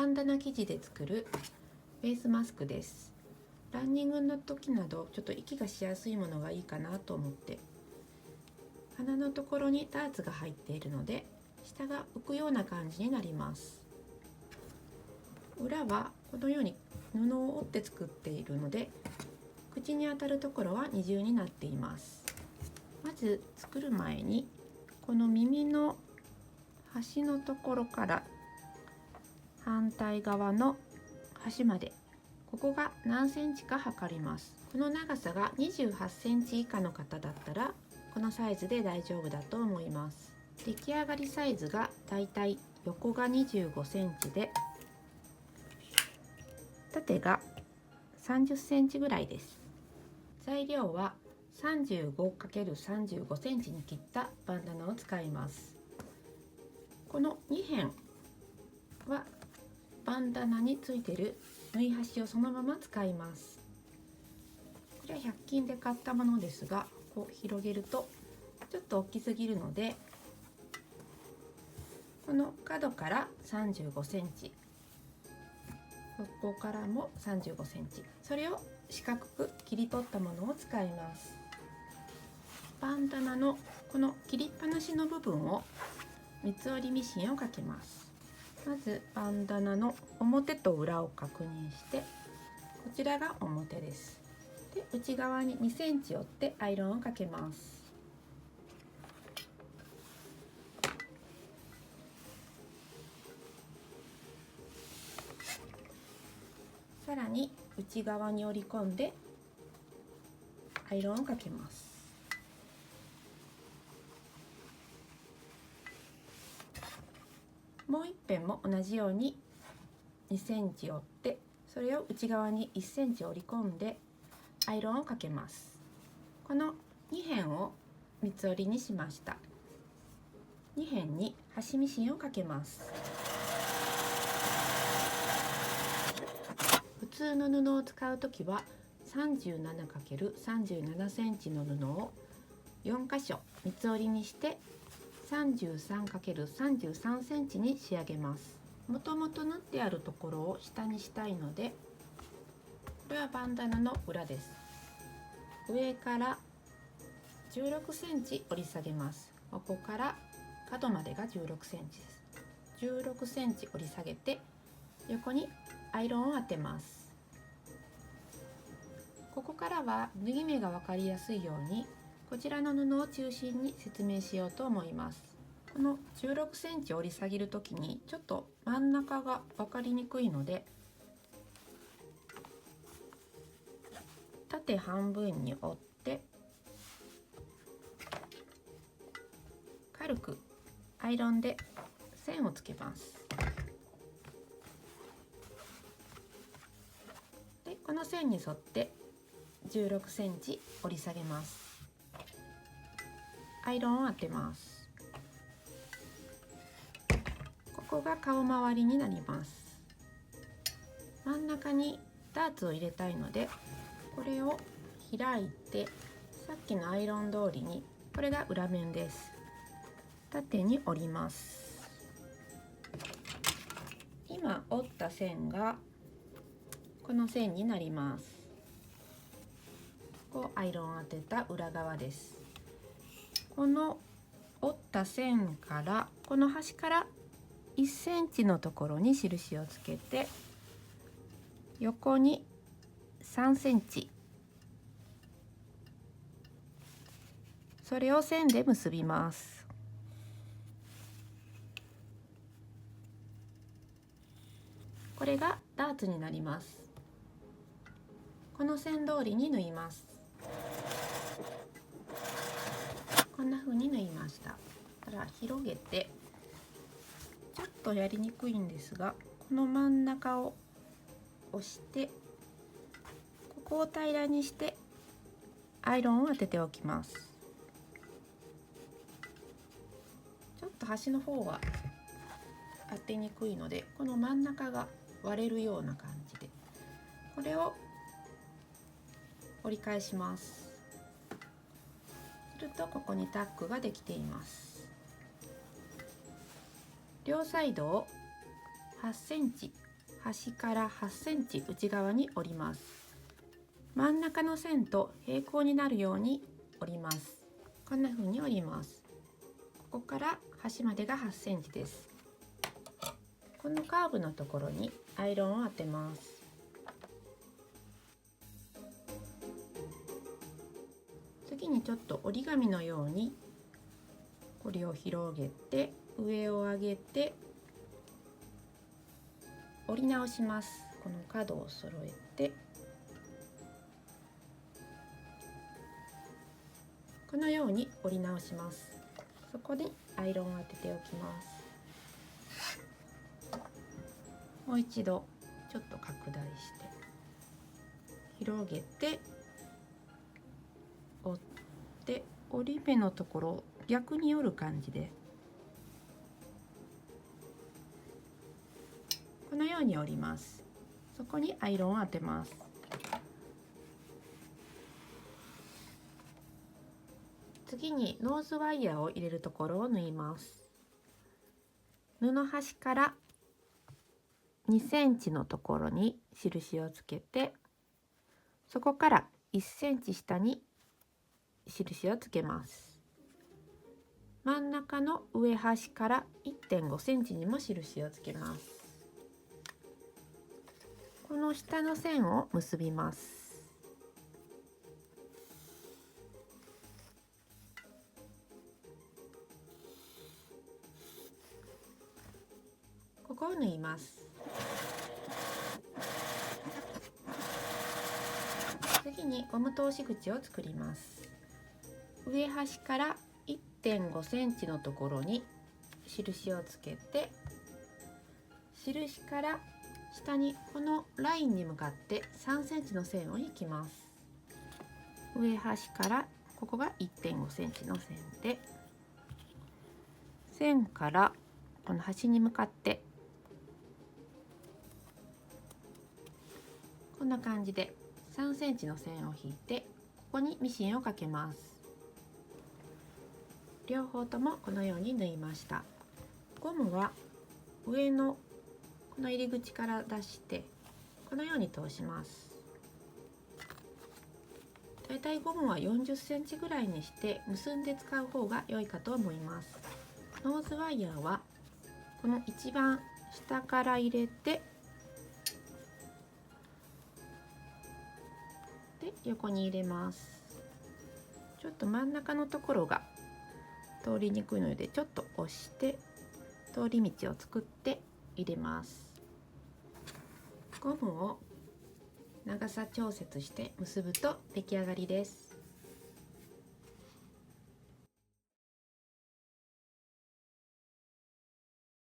ンダナ生地で作るベースマスクです。ランニングの時などちょっと息がしやすいものがいいかなと思って、鼻のところにダーツが入っているので下が浮くような感じになります。裏はこのように布を折って作っているので、口に当たるところは二重になっています。まず作る前にこの耳の端のところから反対側の端まで、ここが何センチか測ります。この長さが28センチ以下の方だったらこのサイズで大丈夫だと思います。出来上がりサイズがだいたい横が25センチで縦が30センチぐらいです。材料は 35×35 センチに切ったバンダナを使います。この2辺はバンダナについている縫い端をそのまま使います。これは100均で買ったものですが、こう広げるとちょっと大きすぎるので、この角から35センチ、ここからも35センチ、それを四角く切り取ったものを使います。バンダナのこの切りっぱなしの部分を三つ折りミシンをかけます。まずバンダナの表と裏を確認して、こちらが表です。で、内側に2センチ折ってアイロンをかけます。さらに内側に折り込んでアイロンをかけます。もう一辺も同じように2センチ折って、それを内側に1センチ折り込んでアイロンをかけます。この2辺を三つ折りにしました。2辺に端ミシンをかけます。普通の布を使うときは 37×37 センチの布を4箇所三つ折りにして 33×33 センチに仕上げます。もともと縫ってあるところを下にしたいので、これはバンダナの裏です。上から16センチ折り下げます。ここから角までが16センチです。16センチ折り下げて横にアイロンを当てます。ここからは縫い目が分かりやすいようにこちらの布を中心に説明しようと思います。この16センチ折り下げるときにちょっと真ん中が分かりにくいので、縦半分に折って軽くアイロンで線をつけます。で、この線に沿って16センチ折り下げます。アイロンを当てます。ここが顔周りになります。真ん中にダーツを入れたいので、これを開いてさっきのアイロン通りに、これが裏面です。縦に折ります。今折った線がこの線になります。こうアイロンを当てた裏側です。この折った線からこの端から1センチのところに印をつけて、横に3センチ、それを線で結びます。これがダーツになります。この線通りに縫います。こんな風に縫いました。から広げて、ちょっとやりにくいんですが、この真ん中を押して、ここを平らにしてアイロンを当てておきます。ちょっと端の方は当てにくいので、この真ん中が割れるような感じでこれを折り返します。するとここにタックができています。両サイドを8センチ端から8センチ内側に折ります。真ん中の線と平行になるように折ります。こんな風に折ります。ここから端までが8センチです。このカーブのところにアイロンを当てます。次にちょっと折り紙のようにこれを広げて上を上げて折り直します。この角を揃えてこのように折り直します。そこにアイロンを当てておきます。もう一度ちょっと拡大して広げて折って折り目のところを逆に折る感じでこのように折ります。そこにアイロンを当てます。次にノーズワイヤーを入れるところを縫います。布端から2センチのところに印をつけて、そこから1センチ下に印をつけます。真ん中の上端から 1.5 センチにも印をつけます。この下の線を結びます。ここを縫います。次にゴム通し口を作ります。上端から 1.5 センチのところに印をつけて、印から下にこのラインに向かって3センチの線を引きます。上端からここが 1.5 センチの線で、線からこの端に向かってこんな感じで3センチの線を引いて、ここにミシンをかけます。両方ともこのように縫いました。ゴムは上のこの入り口から出してこのように通します。だいたいゴムは40センチぐらいにして結んで使う方が良いかと思います。ノーズワイヤーはこの一番下から入れてで横に入れます。ちょっと真ん中のところが通りにくいのでちょっと押して通り道を作って入れます。ゴムを長さ調節して結ぶと出来上がりです。